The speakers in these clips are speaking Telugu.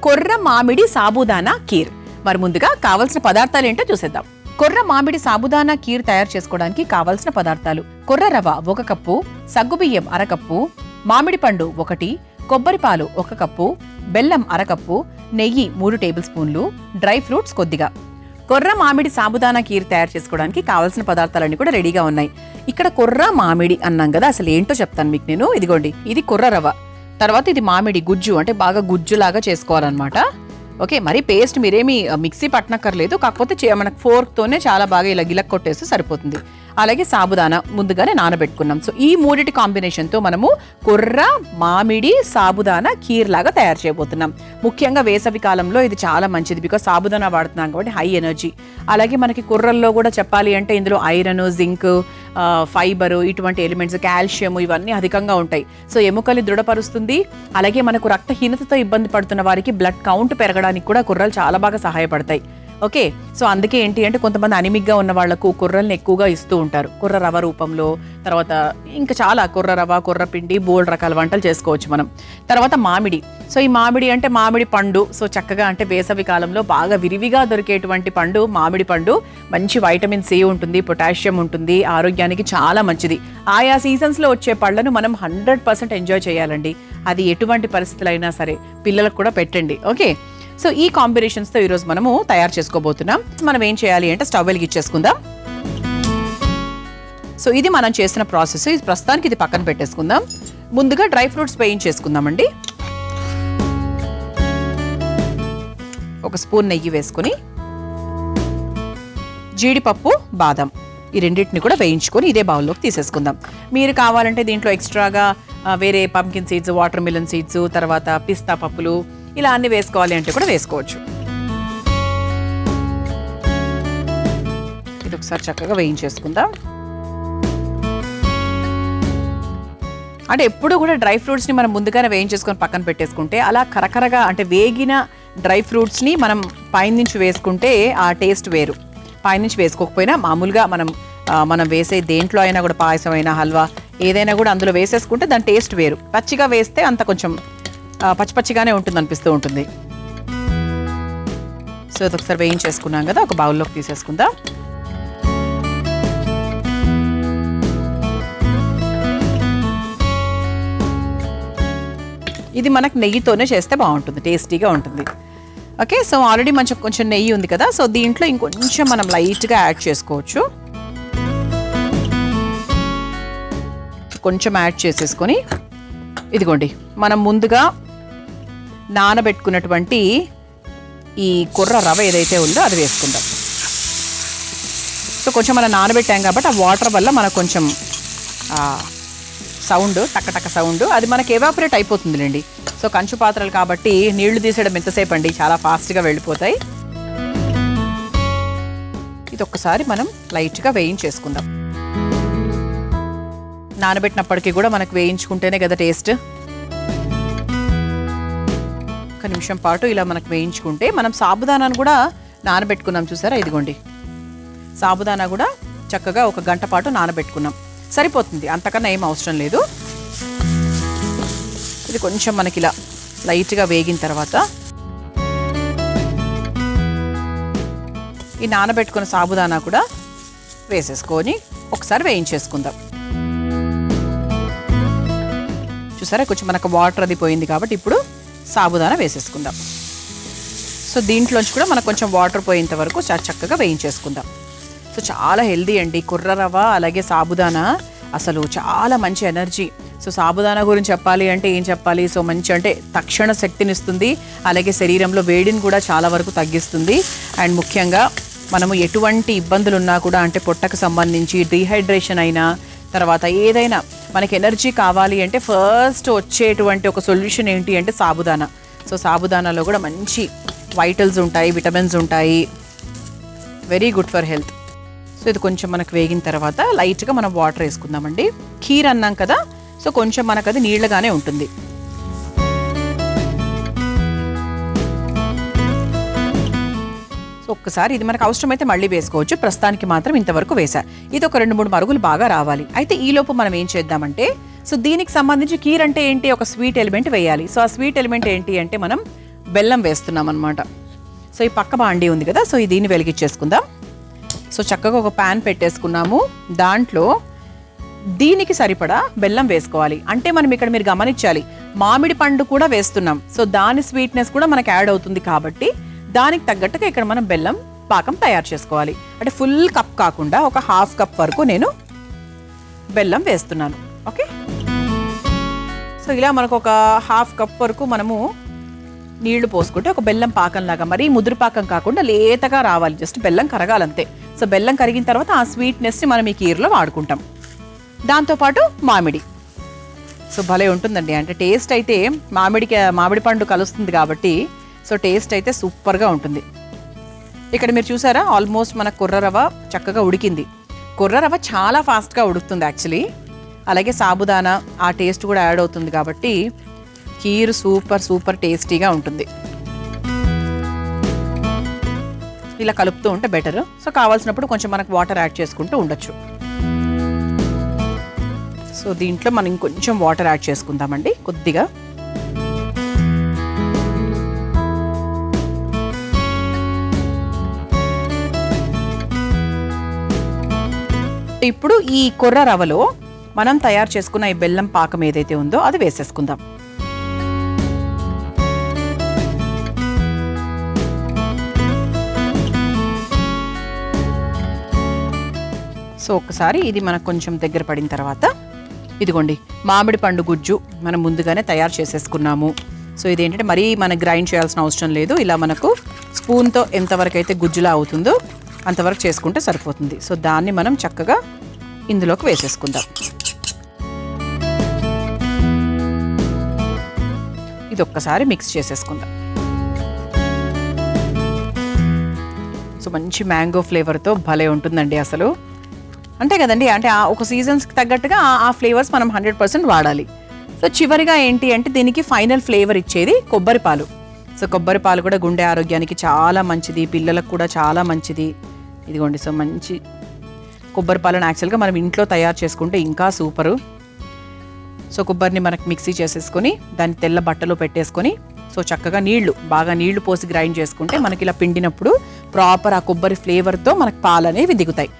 కొర్ర మామిడి సాబుదానా కీర్. మరి ముందుగా కావాల్సిన పదార్థాలు ఏంటో చూసేద్దాం. కొర్ర మామిడి సాబుదానా కీర్ తయారు చేసుకోవడానికి కావాల్సిన పదార్థాలు: కొర్ర రవ 1 కప్పు, సగ్గుబియ్యం 1/2 కప్పు, మామిడి పండు 1, కొబ్బరి పాలు 1 కప్పు, బెల్లం 1/2 కప్పు, నెయ్యి 3 టేబుల్ స్పూన్లు, డ్రై ఫ్రూట్స్ కొద్దిగా. కొర్ర మామిడి సాబుదానా కీర్ తయారు చేసుకోవడానికి కావాల్సిన పదార్థాలన్నీ కూడా రెడీగా ఉన్నాయి. ఇక్కడ కొర్ర మామిడి అన్నాం కదా, అసలు ఏంటో చెప్తాను మీకు నేను. ఇదిగోండి, ఇది కొర్ర రవ, తర్వాత ఇది మామిడి గుజ్జు, అంటే బాగా గుజ్జులాగా చేసుకోవాలన్నమాట. ఓకే, మరి పేస్ట్ మీరేమి మిక్సీ పట్టనక్కర్లేదు, కాకపోతే మనకు ఫోర్క్తోనే చాలా బాగా ఇలా గిలక్ కొట్టేస్తే సరిపోతుంది. అలాగే సాబుదానా ముందుగానే నానబెట్టుకున్నాం. సో ఈ మూడిటి కాంబినేషన్తో మనము కొర్ర మామిడి సాబుదానా కీర్ లాగా తయారు చేయబోతున్నాం. ముఖ్యంగా వేసవి కాలంలో ఇది చాలా మంచిది, బికాస్ సాబుదానా వాడుతున్నాం కాబట్టి హై ఎనర్జీ. అలాగే మనకి కొర్రల్లో కూడా చెప్పాలి అంటే ఇందులో ఐరన్, జింక్, ఫైబర్, ఇటువంటి ఎలిమెంట్స్, కాల్షియం ఇవన్నీ అధికంగా ఉంటాయి. సో ఎముకల్ని దృఢపరుస్తుంది. అలాగే మనకు రక్తహీనతతో ఇబ్బంది పడుతున్న వారికి బ్లడ్ కౌంట్ పెరగడానికి కూడా కొర్రలు చాలా బాగా సహాయపడతాయి. ఓకే, సో అందుకే ఏంటి అంటే కొంతమంది అనిమిక్గా ఉన్న వాళ్లకు కొర్రల్ని ఎక్కువగా ఇస్తూ ఉంటారు, కొర్ర రవ రూపంలో. తర్వాత ఇంకా చాలా కొర్ర రవ, కొర్ర పిండి, బోల్డ్ రకాల వంటలు చేసుకోవచ్చు మనం. తర్వాత మామిడి. సో ఈ మామిడి అంటే మామిడి పండు. సో చక్కగా అంటే వేసవి కాలంలో బాగా విరివిగా దొరికేటువంటి పండు మామిడి పండు. మంచి వైటమిన్ సి ఉంటుంది, పొటాషియం ఉంటుంది, ఆరోగ్యానికి చాలా మంచిది. ఆయా సీజన్స్లో వచ్చే పళ్ళను మనం 100% ఎంజాయ్ చేయాలండి. అది ఎటువంటి పరిస్థితులైనా సరే పిల్లలకు కూడా పెట్టండి. ఓకే, సో ఈ కాంబినేషన్స్తో ఈరోజు మనము తయారు చేసుకోబోతున్నాం. మనం ఏం చేయాలి అంటే స్టవ్ వెలిగించేసుకుందాం. సో ఇది మనం చేసిన ప్రాసెస్. ఇది ప్రస్తుతానికి ఇది పక్కన పెట్టేసుకుందాం. ముందుగా డ్రై ఫ్రూట్స్ వేయించేసుకుందామండి. 1 స్పూన్ నెయ్యి వేసుకొని జీడిపప్పు, బాదం ఈ రెండింటిని కూడా వేయించుకొని ఇదే బౌల్లోకి తీసేసుకుందాం. మీరు కావాలంటే దీంట్లో ఎక్స్ట్రాగా వేరే pumpkin seeds, water melon seeds, తర్వాత పిస్తా పప్పులు ఇలా అన్ని వేసుకోవాలి అంటే కూడా వేసుకోవచ్చు. ఇది ఒకసారి చక్కగా వేయించేసుకుందాం. అంటే ఎప్పుడు కూడా డ్రై ఫ్రూట్స్ని మనం ముందుగానే వేయించేసుకొని పక్కన పెట్టేసుకుంటే అలా కరకరగా అంటే వేగిన డ్రై ఫ్రూట్స్ని మనం పైనుంచి వేసుకుంటే ఆ టేస్ట్ వేరు. పైనుంచి వేసుకోకపోయినా మామూలుగా మనం వేసే దేంట్లో అయినా కూడా, పాయసం అయినా, హల్వా ఏదైనా కూడా అందులో వేసేసుకుంటే దాని టేస్ట్ వేరు. పచ్చిగా వేస్తే అంత కొంచెం పచ్చిగానే ఉంటుంది, అనిపిస్తూ ఉంటుంది. సో ఇది ఒకసారి వేయించేసుకున్నాం కదా, ఒక బౌల్లోకి తీసేసుకుందాం. ఇది మనకు నెయ్యితోనే చేస్తే బాగుంటుంది, టేస్టీగా ఉంటుంది. ఓకే, సో ఆల్రెడీ కొంచెం నెయ్యి ఉంది కదా, సో దీంట్లో ఇంకొంచెం మనం లైట్గా యాడ్ చేసుకోవచ్చు. కొంచెం యాడ్ చేసేసుకొని ఇదిగోండి, మనం ముందుగా నానబెట్టుకున్నటువంటి ఈ కొర్ర రవ ఏదైతే ఉందో అది వేసుకుందాం. సో కొంచెం మనం నానబెట్టాం కాబట్టి ఆ వాటర్ వల్ల మనకు కొంచెం సౌండ్, టక్క సౌండ్, అది మనకి ఎవాపరేట్ అయిపోతుందిలేండి. సో కంచు పాత్రలు కాబట్టి నీళ్లు తీసేయడం ఎంతసేపు అండి, చాలా ఫాస్ట్గా వెళ్ళిపోతాయి. ఇది ఒక్కసారి మనం లైట్గా వేయించేసుకుందాం. నానబెట్టినప్పటికీ కూడా మనకు వేయించుకుంటేనే కదా టేస్ట్. ఒక నిమిషం పాటు ఇలా మనకు వేయించుకుంటే, మనం సాబుదానాను కూడా నానబెట్టుకున్నాం చూసారా, ఇదిగోండి సాబుదానా కూడా చక్కగా 1 గంట పాటు నానబెట్టుకున్నాం, సరిపోతుంది, అంతకన్నా ఏం అవసరం లేదు. ఇది కొంచెం మనకి ఇలా లైట్గా వేగిన తర్వాత ఈ నానబెట్టుకున్న సాబుదానా కూడా వేసేసుకొని ఒకసారి వేయించేసుకుందాం. చూసారా, కొంచెం మనకు వాటర్ అది పోయింది కాబట్టి ఇప్పుడు సాబుదానా వేసేసుకుందాం. సో దీంట్లోంచి కూడా మనకు కొంచెం వాటర్ పోయేంత వరకు చక్కగా వేయించేసుకుందాం. సో చాలా హెల్దీ అండి కొర్ర రవ, అలాగే సాబుదానా అసలు చాలా మంచి ఎనర్జీ. సో సాబుదానా గురించి చెప్పాలి అంటే ఏం చెప్పాలి, సో మంచి అంటే తక్షణ శక్తినిస్తుంది, అలాగే శరీరంలో వేడిని కూడా చాలా వరకు తగ్గిస్తుంది. అండ్ ముఖ్యంగా మనము ఎటువంటి ఇబ్బందులు ఉన్నా కూడా, అంటే పొట్టకు సంబంధించి డీహైడ్రేషన్ అయినా, తర్వాత ఏదైనా మనకి ఎనర్జీ కావాలి అంటే ఫస్ట్ వచ్చేటువంటి ఒక సొల్యూషన్ ఏంటి అంటే సాబుదానా. సో సాబుదానాలో కూడా మంచి వైటల్స్ ఉంటాయి, విటమిన్స్ ఉంటాయి, very good for health. So ఇది కొంచెం మనకు వేగిన తర్వాత లైట్గా మనం వాటర్ వేసుకుందామండి. ఖీర్ అన్నాం కదా, సో కొంచెం మనకు అది నీళ్ళగానే ఉంటుంది. సో ఒక్కసారి ఇది మనకు అవసరమైతే మళ్ళీ వేసుకోవచ్చు, ప్రస్తుతానికి మాత్రం ఇంతవరకు వేసా. ఇది ఒక 2-3 మరుగులు బాగా రావాలి. అయితే ఈలోపు మనం ఏం చేద్దామంటే, సో దీనికి సంబంధించి కీర్ అంటే ఏంటి, ఒక స్వీట్ ఎలిమెంట్ వేయాలి. సో ఆ స్వీట్ ఎలిమెంట్ ఏంటి అంటే మనం బెల్లం వేస్తున్నాం అనమాట. సో ఈ పక్క బాండీ ఉంది కదా, సో దీన్ని వెలిగించేసుకుందాం. సో చక్కగా ఒక ప్యాన్ పెట్టేసుకున్నాము. దాంట్లో దీనికి సరిపడా బెల్లం వేసుకోవాలి. అంటే మనం ఇక్కడ మీరు గమనించాలి, మామిడి పండు కూడా వేస్తున్నాం. సో దాని స్వీట్నెస్ కూడా మనకు యాడ్ అవుతుంది కాబట్టి దానికి తగ్గట్టుగా ఇక్కడ మనం బెల్లం పాకం తయారు చేసుకోవాలి. అంటే ఫుల్ కప్ కాకుండా ఒక హాఫ్ కప్ వరకు నేను బెల్లం వేస్తున్నాను. ఓకే, సో ఇలా మనకు ఒక హాఫ్ కప్ వరకు మనము నీళ్లు పోసుకుంటే ఒక బెల్లం పాకంలాగా, మరీ ముదురు పాకం కాకుండా లేతగా రావాలి, జస్ట్ బెల్లం కరగాలంతే. సో బెల్లం కరిగిన తర్వాత ఆ స్వీట్నెస్ని మనం ఈ కీర్లో వాడుకుంటాం. దాంతోపాటు మామిడి, సో భలే ఉంటుందండి. అంటే టేస్ట్ అయితే మామిడి పండు కలుస్తుంది కాబట్టి సో టేస్ట్ అయితే సూపర్గా ఉంటుంది. ఇక్కడ మీరు చూసారా, ఆల్మోస్ట్ మన కొర్ర రవ్వ చక్కగా ఉడికింది. కొర్ర రవ్వ చాలా ఫాస్ట్గా ఉడుకుతుంది యాక్చువల్లీ. అలాగే సాబుదానా ఆ టేస్ట్ కూడా యాడ్ అవుతుంది కాబట్టి కీర్ సూపర్ టేస్టీగా ఉంటుంది. ఇలా కలుపుతూ ఉంటే బెటర్. సో కావాల్సినప్పుడు కొంచెం మనకు వాటర్ యాడ్ చేసుకుంటూ ఉండొచ్చు. సో దీంట్లో మనం ఇంకొంచెం వాటర్ యాడ్ చేసుకుందామండి కొద్దిగా. ఇప్పుడు ఈ కొర్ర రవ్వలో మనం తయారు చేసుకున్న ఈ బెల్లం పాకం ఏదైతే ఉందో అది వేసేసుకుందాం. సో ఒక్కసారి ఇది మనకు కొంచెం దగ్గర పడిన తర్వాత ఇదిగోండి మామిడి పండు గుజ్జు మనం ముందుగానే తయారు చేసేసుకున్నాము. సో ఇదేంటంటే మరీ మనం గ్రైండ్ చేయాల్సిన అవసరం లేదు. ఇలా మనకు స్పూన్తో ఎంతవరకు అయితే గుజ్జులా అవుతుందో అంతవరకు చేసుకుంటే సరిపోతుంది. సో దాన్ని మనం చక్కగా ఇందులోకి వేసేసుకుందాం. ఇది ఒక్కసారి మిక్స్ చేసేసుకుందాం. సో మంచి మ్యాంగో ఫ్లేవర్తో భలే ఉంటుందండి అసలు. అంతే కదండి, అంటే ఒక సీజన్స్కి తగ్గట్టుగా ఆ ఫ్లేవర్స్ మనం 100% వాడాలి. సో చివరిగా ఏంటి అంటే దీనికి ఫైనల్ ఫ్లేవర్ ఇచ్చేది కొబ్బరి పాలు. సో కొబ్బరి పాలు కూడా గుండె ఆరోగ్యానికి చాలా మంచిది, పిల్లలకు కూడా చాలా మంచిది. ఇదిగోండి, సో మంచి కొబ్బరి పాలను యాక్చువల్గా మనం ఇంట్లో తయారు చేసుకుంటే ఇంకా సూపరు. సో కొబ్బరిని మనకు మిక్సీ చేసేసుకొని దాన్ని తెల్ల బట్టలో పెట్టేసుకొని సో చక్కగా బాగా నీళ్లు పోసి గ్రైండ్ చేసుకుంటే మనకి ఇలా పిండినప్పుడు ప్రాపర్ ఆ కొబ్బరి ఫ్లేవర్తో మనకు పాలు అనేవి దిగుతాయి.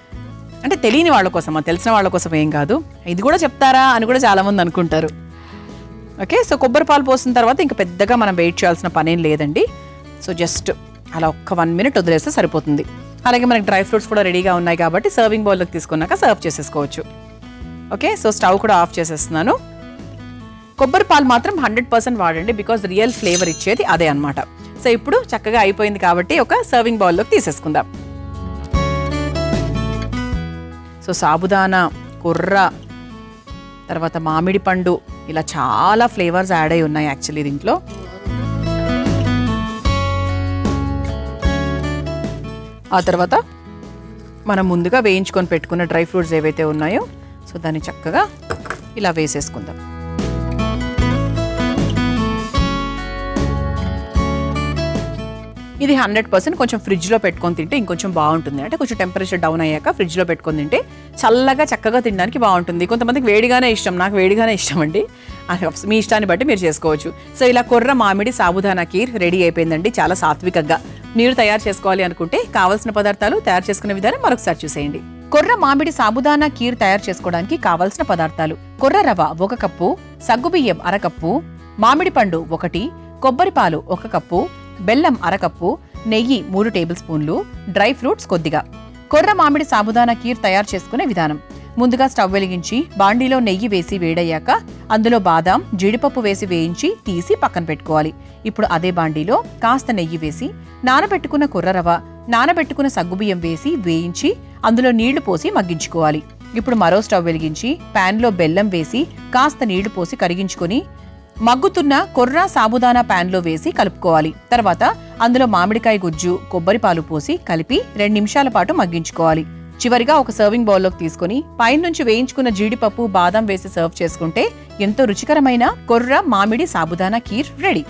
అంటే తెలియని వాళ్ళ కోసమా, తెలిసిన వాళ్ళ కోసం ఏం కాదు. ఇది కూడా చెప్తారా అని కూడా చాలామంది అనుకుంటారు. ఓకే, సో కొబ్బరి పాలు పోసిన తర్వాత ఇంకా పెద్దగా మనం వెయిట్ చేయాల్సిన పనేం లేదండి. సో జస్ట్ అలా ఒక్క 1 minute వదిలేస్తే సరిపోతుంది. అలాగే మనకి డ్రై ఫ్రూట్స్ కూడా రెడీగా ఉన్నాయి కాబట్టి సర్వింగ్ బౌల్లోకి తీసుకున్నాక సర్వ్ చేసేసుకోవచ్చు. ఓకే, సో స్టవ్ కూడా ఆఫ్ చేసేస్తున్నాను. కొబ్బరి పాలు మాత్రం 100% వాడండి, బికాజ్ రియల్ ఫ్లేవర్ ఇచ్చేది అదే అనమాట. సో ఇప్పుడు చక్కగా అయిపోయింది కాబట్టి ఒక సర్వింగ్ బౌల్లోకి తీసేసుకుందాం. సో సాబుదానా, కొర్ర, తర్వాత మామిడి పండు, ఇలా చాలా ఫ్లేవర్స్ యాడ్ అయి ఉన్నాయి యాక్చువల్లీ దీంట్లో. ఆ తర్వాత మనం ముందుగా వేయించుకొని పెట్టుకున్న డ్రై ఫ్రూట్స్ ఏవైతే ఉన్నాయో సో దాన్ని చక్కగా ఇలా వేసేసుకుందాం. ఇది 100% కొంచెం ఫ్రిడ్జ్లో పెట్టుకొని తింటే ఇంకొంచెం బాగుంటుంది. అంటే కొంచెం టెంపరేచర్ డౌన్ అయ్యాక ఫ్రిడ్జ్లో పెట్టుకొని తింటే చల్లగా చక్కగా తినడానికి బాగుంటుంది. కొంతమందికి వేడిగానే ఇష్టం, నాకు వేడిగానే ఇష్టం అండి. మీ ఇష్టాన్ని బట్టి మీరు చేసుకోవచ్చు. సో ఇలా కొర్ర మామిడి సాబుదానా కీర్ రెడీ అయిపోయిందండి, చాలా సాత్వికంగా. మీరు తయారు చేసుకోవాలి అనుకుంటే కావాల్సిన పదార్థాలు, తయారు చేసుకునే విధానం మరొకసారి చూసేయండి. కొర్ర మామిడి సాబుదానా కీర్ తయారు చేసుకోవడానికి కావాల్సిన పదార్థాలు: కొర్ర రవ్వ 1 కప్పు, సగ్గుబియ్యం 1/2 కప్పు, మామిడి పండు 1, కొబ్బరి పాలు 1 కప్పు, బెల్లం 1/2 కప్పు, నెయ్యి 3 టేబుల్ స్పూన్లు, డ్రై ఫ్రూట్స్ కొద్దిగా. కొర్ర మామిడి సాబుదానా కీర్ తయారు చేసుకునే విధానం: ముందుగా స్టవ్ వెలిగించి బాండీలో నెయ్యి వేసి వేడయ్యాక అందులో బాదాం, జీడిపప్పు వేసి వేయించి తీసి పక్కన పెట్టుకోవాలి. ఇప్పుడు అదే బాండీలో కాస్త నెయ్యి వేసి నానబెట్టుకున్న కొర్ర రవ్వ, నానబెట్టుకున్న సగ్గుబియ్యం వేసి వేయించి అందులో నీళ్లు పోసి మగ్గించుకోవాలి. ఇప్పుడు మరో స్టవ్ వెలిగించి ప్యాన్లో బెల్లం వేసి కాస్త నీళ్లు పోసి కరిగించుకొని మగ్గుతున్న కొర్ర సాబుదానా ప్యాన్లో వేసి కలుపుకోవాలి. తర్వాత అందులో మామిడికాయ గుజ్జు, కొబ్బరి పాలు పోసి కలిపి 2 నిమిషాల పాటు మగ్గించుకోవాలి. చివరిగా ఒక సర్వింగ్ బౌల్లోకి తీసుకుని పైనుంచి వేయించుకున్న జీడిపప్పు, బాదం వేసి సర్వ్ చేసుకుంటే ఎంతో రుచికరమైన కొర్ర మామిడి సాబుదానా కీర్ రెడీ.